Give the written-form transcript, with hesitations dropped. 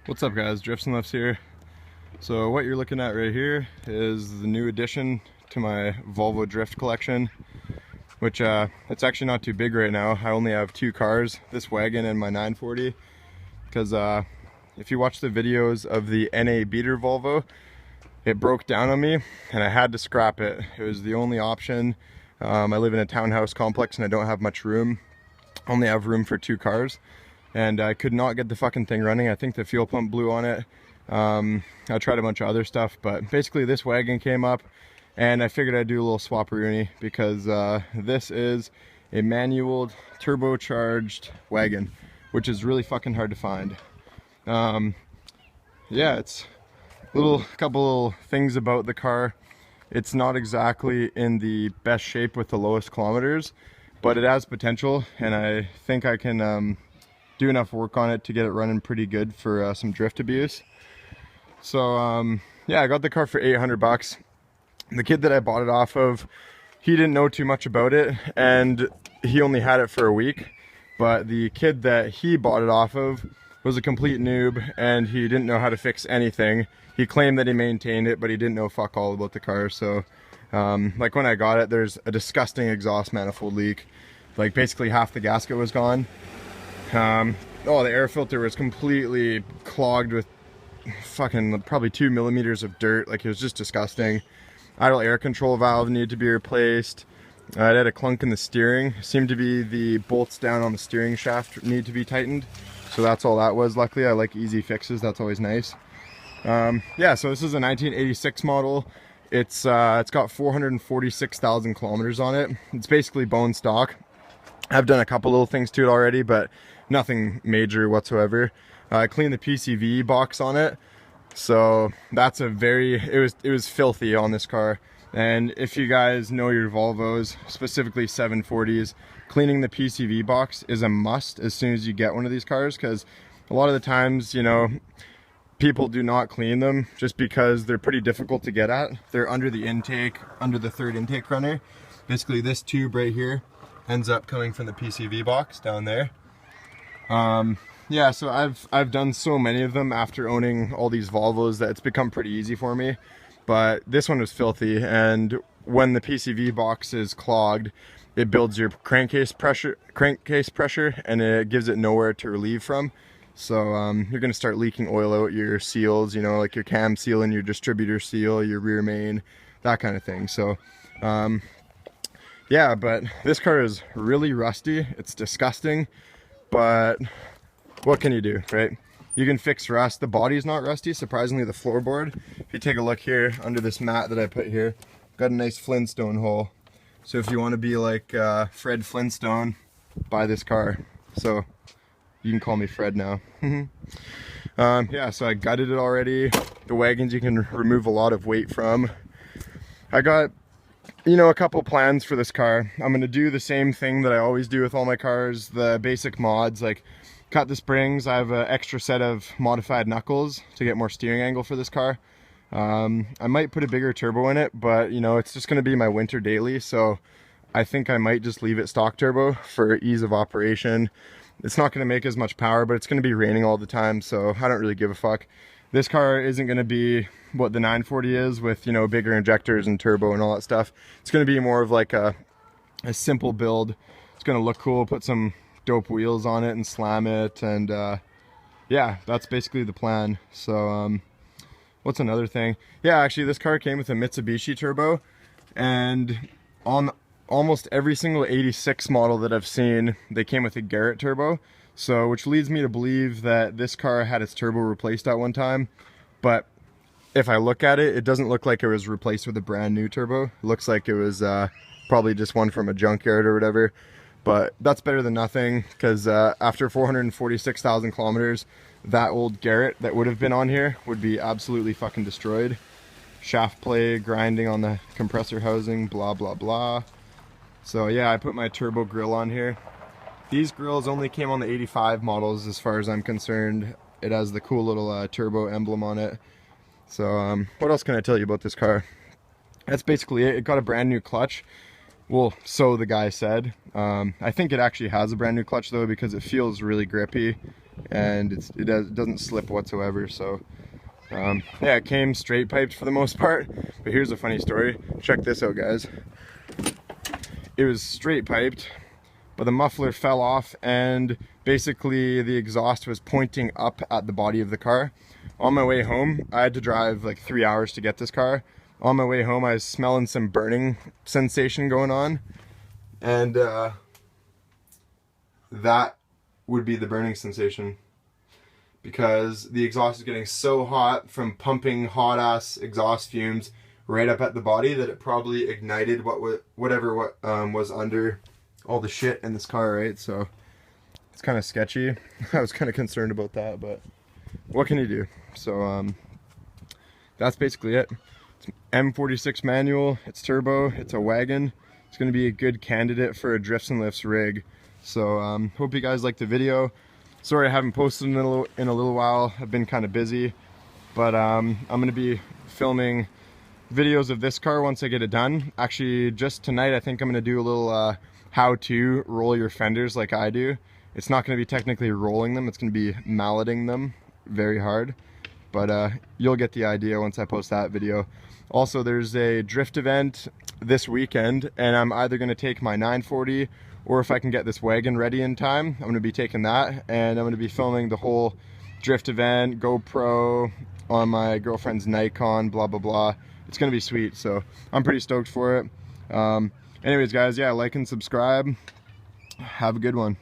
What's up guys, driftsnlifts here. So what you're looking at right here is the new addition to my Volvo drift collection, which it's actually not too big right now. I only have two cars, this Wagon and my 940, because if you watch the videos of the NA beater Volvo, it broke down on me and I had to scrap it. It was the only option. I live in a townhouse complex and I don't have much room. I only have room for two cars. And I could not get the fucking thing running. I think the fuel pump blew on it. I tried a bunch of other stuff, but basically this Wagon came up and I figured I'd do a little swapperoonie because this is a manual turbocharged Wagon, which is really fucking hard to find. Yeah, it's couple little things about the car. It's not exactly in the best shape with the lowest kilometers, but it has potential and I think I can do enough work on it to get it running pretty good for some drift abuse. So yeah, I got the car for 800 bucks. The kid that I bought it off of, he didn't know too much about it and he only had it for a week, but the kid that he bought it off of was a complete noob and he didn't know how to fix anything. He claimed that he maintained it, but he didn't know fuck all about the car. So like when I got it, there's a disgusting exhaust manifold leak. Like basically half the gasket was gone. Oh, the air filter was completely clogged with fucking probably 2 millimeters of dirt. Like it was just disgusting. Idle air control valve needed to be replaced. It had a clunk in the steering. Seemed to be the bolts down on the steering shaft need to be tightened. So that's all that was. Luckily, I like easy fixes. That's always nice. Yeah, so this is a 1986 model. It's got 446,000 kilometers on it. It's basically bone stock. I've done a couple little things to it already, but nothing major whatsoever. I cleaned the PCV box on it, so that's it was filthy on this car. And if you guys know your Volvos, specifically 740s, cleaning the PCV box is a must as soon as you get one of these cars, because a lot of the times, you know, people do not clean them just because they're pretty difficult to get at. They're under the intake, under the third intake runner. Basically this tube right here ends up coming from the PCV box down there. Yeah, so I've done so many of them after owning all these Volvos that it's become pretty easy for me. But this one was filthy, and when the PCV box is clogged, it builds your crankcase pressure, and it gives it nowhere to relieve from. So you're gonna start leaking oil out your seals, you know, like your cam seal and your distributor seal, your rear main, that kind of thing. So yeah, but this car is really rusty. It's disgusting, but what can you do, right? You can fix rust. The body's not rusty, surprisingly. The floorboard, if you take a look here under this mat that I put here, got a nice Flintstone hole. So if you want to be like Fred Flintstone, buy this car. So you can call me Fred now. Yeah, so I gutted it already. The Wagons you can remove a lot of weight from. I got, you know, a couple plans for this car. I'm gonna do the same thing that I always do with all my cars, the basic mods, like cut the springs. I have an extra set of modified knuckles to get more steering angle for this car. I might put a bigger turbo in it, but you know, it's just gonna be my winter daily, so I think I might just leave it stock turbo for ease of operation. It's not gonna make as much power, but it's gonna be raining all the time, so I don't really give a fuck. This car isn't gonna be what the 940 is with, you know, bigger injectors and turbo and all that stuff. It's gonna be more of like a simple build. It's gonna look cool, put some dope wheels on it and slam it, and yeah, that's basically the plan. So what's another thing? Yeah, actually this car came with a Mitsubishi turbo, and on almost every single 86 model that I've seen, they came with a Garrett turbo. So which leads me to believe that this car had its turbo replaced at one time, but if I look at it, it doesn't look like it was replaced with a brand new turbo. It looks like it was probably just one from a junkyard or whatever. But that's better than nothing, because after 446,000 kilometers, that old Garrett that would have been on here would be absolutely fucking destroyed. Shaft play, grinding on the compressor housing, blah, blah, blah. So yeah, I put my turbo grill on here. These grills only came on the 85 models as far as I'm concerned. It has the cool little turbo emblem on it. So what else can I tell you about this car? That's basically it. It got a brand new clutch. Well, so the guy said. I think it actually has a brand new clutch though, because it feels really grippy. and it doesn't slip whatsoever. So yeah, it came straight piped for the most part. But here's a funny story. Check this out, guys. It was straight piped, but the muffler fell off, and basically the exhaust was pointing up at the body of the car. On my way home, I had to drive like 3 hours to get this car. On my way home, I was smelling some burning sensation going on, and that would be the burning sensation, because the exhaust is getting so hot from pumping hot ass exhaust fumes right up at the body that it probably ignited whatever was under all the shit in this car, right? So it's kind of sketchy. I was kind of concerned about that, but what can you do? So that's basically it. It's M46 manual, it's turbo, it's a wagon. It's going to be a good candidate for a drifts and lifts rig. So hope you guys liked the video. Sorry I haven't posted in a little while. I've been kind of busy, but I'm going to be filming videos of this car once I get it done. Actually, just tonight I think I'm going to do a little how to roll your fenders like I do. It's not going to be technically rolling them, it's going to be malleting them very hard, but you'll get the idea once I post that video. Also, there's a drift event this weekend, and I'm either going to take my 940, or if I can get this wagon ready in time, I'm going to be taking that, and I'm going to be filming the whole drift event, GoPro, on my girlfriend's Nikon, blah blah blah. It's going to be sweet, so I'm pretty stoked for it. Anyways guys, yeah, like and subscribe. Have a good one.